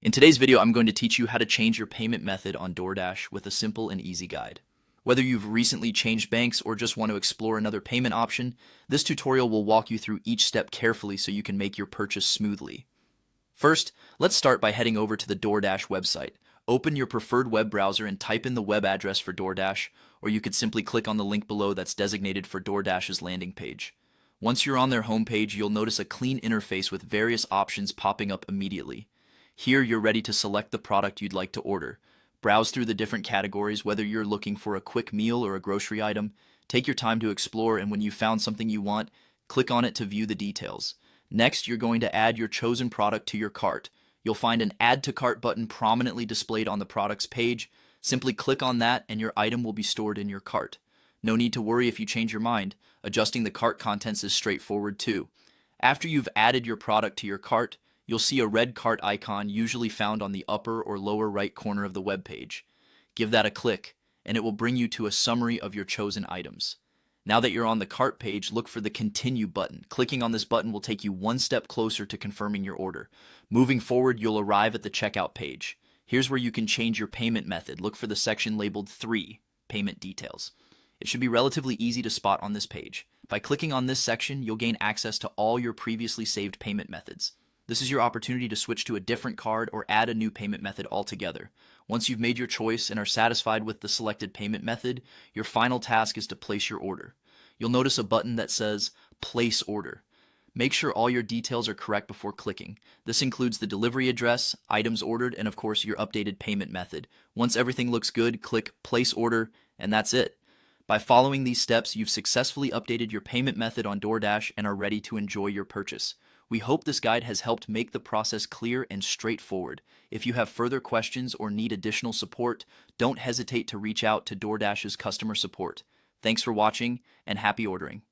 In today's video, I'm going to teach you how to change your payment method on Doordash with a simple and easy guide. Whether you've recently changed banks or just want to explore another payment option, this tutorial will walk you through each step carefully so you can make your purchase smoothly. First, let's start by heading over to the Doordash website. Open your preferred web browser and type in the web address for Doordash, or you could simply click on the link below that's designated for Doordash's landing page. Once you're on their homepage, you'll notice a clean interface with various options popping up immediately. Here, you're ready to select the product you'd like to order. Browse through the different categories, whether you're looking for a quick meal or a grocery item. Take your time to explore, and when you've found something you want, click on it to view the details. Next, you're going to add your chosen product to your cart. You'll find an Add to Cart button prominently displayed on the product's page. Simply click on that, and your item will be stored in your cart. No need to worry if you change your mind. Adjusting the cart contents is straightforward too. After you've added your product to your cart, you'll see a red cart icon usually found on the upper or lower right corner of the web page. Give that a click, and it will bring you to a summary of your chosen items. Now that you're on the cart page, look for the Continue button. Clicking on this button will take you one step closer to confirming your order. Moving forward, you'll arrive at the checkout page. Here's where you can change your payment method. Look for the section labeled 3, Payment Details. It should be relatively easy to spot on this page. By clicking on this section, you'll gain access to all your previously saved payment methods. This is your opportunity to switch to a different card or add a new payment method altogether. Once you've made your choice and are satisfied with the selected payment method, your final task is to place your order. You'll notice a button that says Place Order. Make sure all your details are correct before clicking. This includes the delivery address, items ordered, and of course your updated payment method. Once everything looks good, click Place Order, and that's it. By following these steps, you've successfully updated your payment method on Doordash and are ready to enjoy your purchase. We hope this guide has helped make the process clear and straightforward. If you have further questions or need additional support, don't hesitate to reach out to Doordash's customer support. Thanks for watching, and happy ordering.